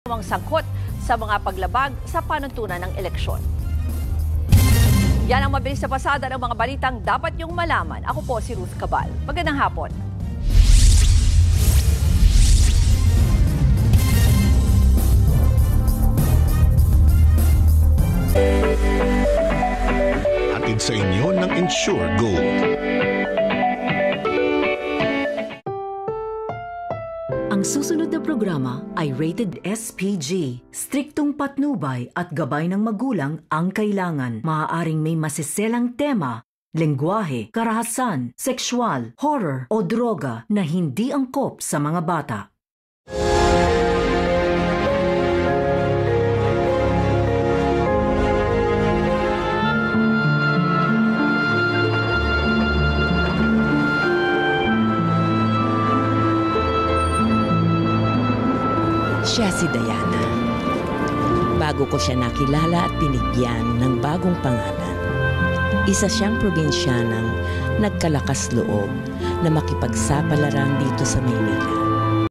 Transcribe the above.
ang sangkot sa mga paglabag sa panuntunan ng eleksyon. Yan ang mabilis na pasada ng mga balitang dapat niyong malaman. Ako po si Ruth Cabal. Magandang hapon. Hatid sa inyo ng Ensure Gold. Ang susunod na programa ay rated SPG. Striktong patnubay at gabay ng magulang ang kailangan. Maaaring may masiselang tema, lengguwahe, karahasan, sexual, horror o droga na hindi angkop sa mga bata. Siya si Diana. Bago ko siya nakilala at binigyan ng bagong pangalan, isa siyang probinsyanang nagkalakas loob na makipagsapalaran dito sa Maynila.